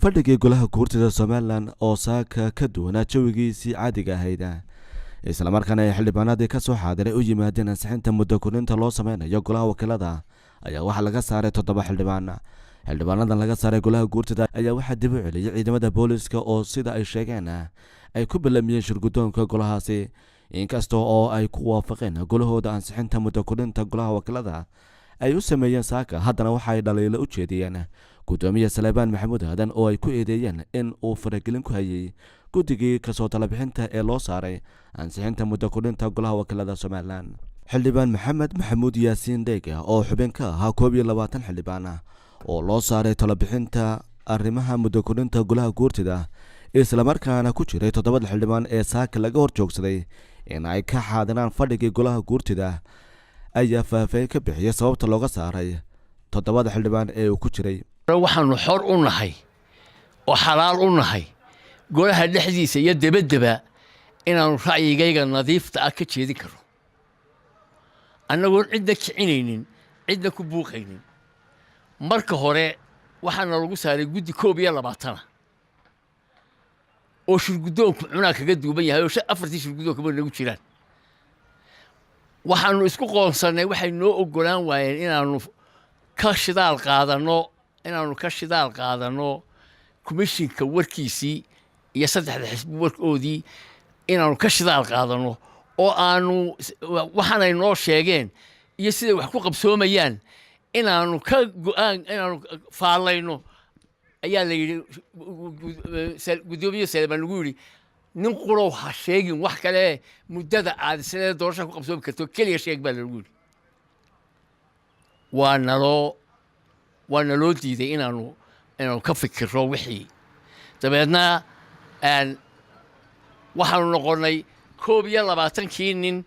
kalfadhigii golaha guurtida Somaliland oo saaka ka duwanaa jawigiisii caadiga ahayd isla markaana ay xildhibaanadii ka soo xaadiray u yimaadeen ansixinta muddo kordhinta loo sameynayo golaha wakiilada ayaa waxa laga saaray 7 xildhibaan. xildhibaanadan laga saaray golaha guurtida ayaa waxa dib u celiyay ciidamada booliska oo sida ay sheegeen ay ku bilaamiyeen shirgudoonka golahaasi inkasta oo ay ku waafaqeen golahooda ansixinta muddo kordhinta golaha wakiilada ay u sameeyeen saaka haddana waxa ay dhaliilo u jeediyeen gudoomiye Xildhibaan Maxamuud Aadan oo ay ku eedeeyeen in uu faragelin ku hayay guddigii ka soo talabixinta ee loo saaray ansixinta muddo kordhinta golaha wakiilada Somaliland. Xildhibaan Maxamuud Yaasiin Deega oo xubin ka ahaa 22 xildhibaan oo loo saaray talabixinta arrimaha muddo kordhinta golaha guurtida isla markaana ku jiray 7 xildhibaan ee saaka laga horjoogsaday in ay ka xaadiraan fadhigii golaha guurtida ayaa faahfaahin ka bixiyay sababta looga saaray 7 xildhibaan ee uu ku jiray. waxaanu xor u nahay oo xalaal u nahay golaha dhexdiisa iyo debadaba inaanu ra'yigayga nadiifta ah ka jeedin karo annagoon cidna kicinaynin cidna ku buuqaynin. marka hore waxaana lagu saaray guddi 21 oo shirgudoonku cunaa kaga duuban yahay oo 4 shirgudoonka nagu jiraan. waxaanu isku qoonsanay waxay noo ogolaan waayeen inaanu ka shidaal qaadano komishinka warkiisii iyo 3 xisbi warkoodii inaanu ka shidaal qaadano oo aanu waxaanay noo sheegeen iyo sida wax ku qabsoomayaan inaanu ka go'aan inaanu faalayno ayaa la yiri gudoomiye Xildhibaan lagu yiri nin qorow ha sheegin wax kale muddada aad isla doorasho ku qabsoomi karto kaliya sheeg baa lagu yiri. waana loo diiday inaanu ka fikirro wixii dabeedna waxaanu noqonay 22 nin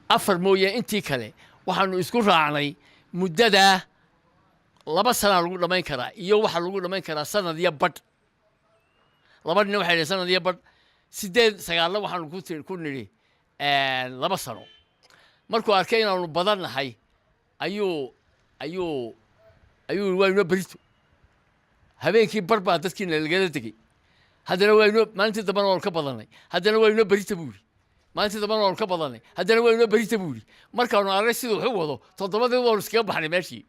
4 mooye intii kale waxaanu isku raacnay muddada 2 sano lagu dhamayn karaa iyo waxa lagu dhamayn karaa sanad iyo badh. 2 nin waxay sanad iyo badh 8 waxaanu ku niri 2 sano. markuu arkay inaanu badannahay ayuu wayno barito habeenkii barba dadkiina laga degay haddana wayno maalintii dambe oo ka badanay haddana wayno barito buuri maalintii dambe oo ka badanay haddana wayno barito buuri markaanu arag sidoo wuxuu wado 7 oo iskaga baxnay meeshii.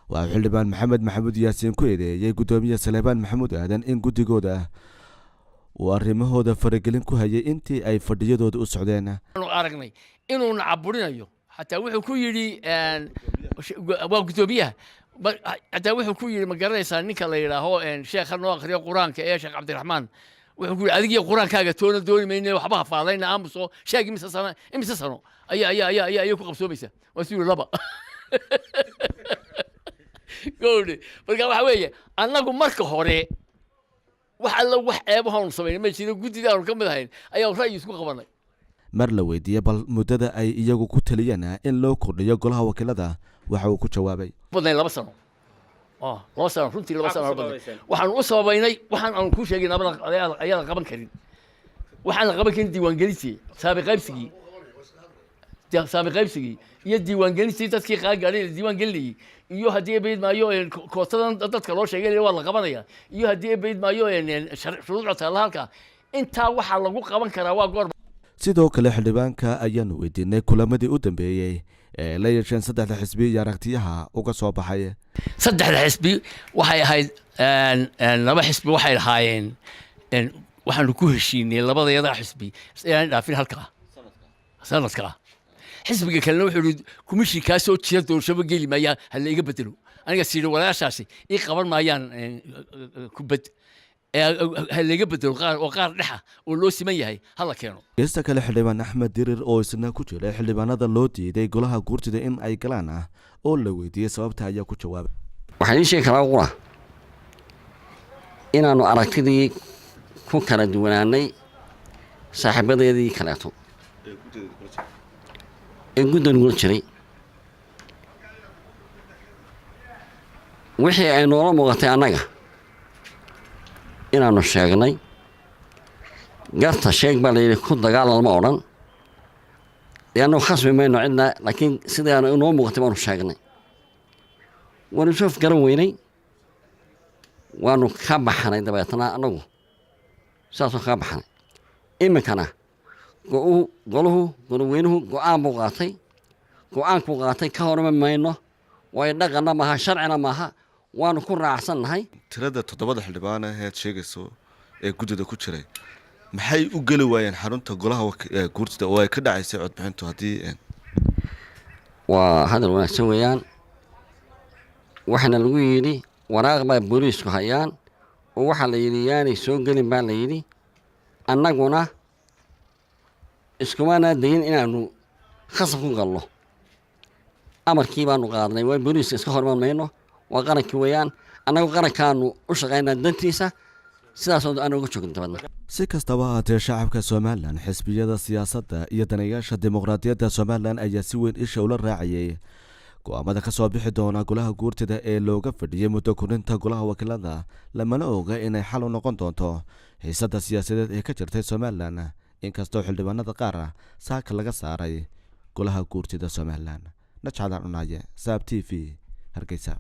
waa xildhibaan Maxamuud Yaasiin ku eedeeyay gudoomiye Xildhibaan Maxamuud Aadan in guddigooda uu arrimahooda faragelin ku hayay intii ay fadhiyadooda u socdeen. aanu aragnay inuu nacaburinayo xataa wuxuu ku yiri waa gudoomiyaha حتى وحنا كوي مقرني سانيك الله يراهو شيخ النواقر القرآن كأي شيخ عبد الرحمن وحنا كوي أديك القرآن كاجا تون دوني مني وحبها فاضينا أمسو شيخ مسسنا أي كوكب سوميسة وسير لبا قولي فالقا وحويه أنا أقول مركه هوري وحلا أبوها نصبين ما يصير قدي دارو كم ذهين أي رأي يسوق قبلنا. mar la weydiiyay bal muddada ay iyagu ku taliyeen in loo kordhiyo golaha wakiilada waxa uu ku jawaabay badnay 2 sano 2 sano runtii 2 sano waxaan u sababaynay waxaan aan ku sheegay nabada ayaa qaban karin waxaan qaban karin diiwaangelintii saabiqaybsigii iyo diiwaangelintii dadkii qaangaareen diiwaangelinayay iyo hadii bayd maayo kootadan dadka loo sheegay waa la qabanaya iyo hadii bayd maayo shuruucda halka inta waxa lagu qaban karaa waa goor. sidoo kale xildhibaanka ayaanu weydiinay kulamadii u dambeeyay ee la yeesheen 3 xisbi iyo aragtiyaha uga soo baxay. 3 xisbi waxay ahayd 2 xisbi waxay lahaayeen waxaanu ku heshiinay labadayada xisbi inaan dhaafin halka sanadka xisbiga kalena wuxuu komishin ka soo jeeda doorashada geli maaya hal iga bedelo aniga sidoo walaashaasi ii qaban maayaan kubad هل يقبضوا وقار لحى ولو سميه هلا كانوا. يستكل حلبان أحمد ديرر أو سنة كتير حلبان هذا لو ديday golaha guurtida in ay galaan oo la weydiiyay sababta ayaa ku jawaabay. waxaan sheegay kala qura inaanu aragtidii ku kala duwanaanay saaxiibadeedii kaleeto ee guddiga jiray wixii ay noola muuqatay annaga inaanu sheegnay garta sheeg baa la yiri ku dagaalan ma oran yaanu khasbi mayno cidna laakiin sidaan inoo muuqatay baanu sheegnay wanu soo garan weynay waanu ka baxnay dabeetana anagu saasoo ka baxnay iminkana goloweynuhu go-aan buu qaatay go-aankuu qaatay ka horma mayno way dhaqanna maaha sharcina maaha waanu ku raacsannahay tirada 7 xildhibaan ahayd sheegayso ee guddida ku jiray maxay u geli waayeen xarunta golaha guurtida oo ay ka dhacaysay codbixintu haddii waa hadal wanaagsan weeyaan waxaana lagu yidhi waraaq baa booliisku hayaan oo waxaa la yidhi yaanay soo gelin baa la yidhi annaguna iskumaanaa dayin inaanu khasab ku galno amarkii baanu qaadnay waa booliiska iska hormaan mayno waa qarankii weeyaan annagu qarankaanu u shaqaynaa dantiisa sidaasoo aan uga joogin dabadna si kastaba haatee shacabka Somaliland xisbiyada siyaasadda iyo daneeyaasha dimuqraadiyadda Somaliland ayaa si weyn isha ula raacayay go'aamada ka soo bixi doona golaha guurtida ee looga fadhiyay muddo korinta golaha wakiilada lamana oga inay xal u noqon doonto xiisadda siyaasadeed ee ka jirtay Somaliland inkastoo xildhibaanada qaar saaka laga saaray golaha guurtida Somaliland najcadan unaye saab TV hargeysa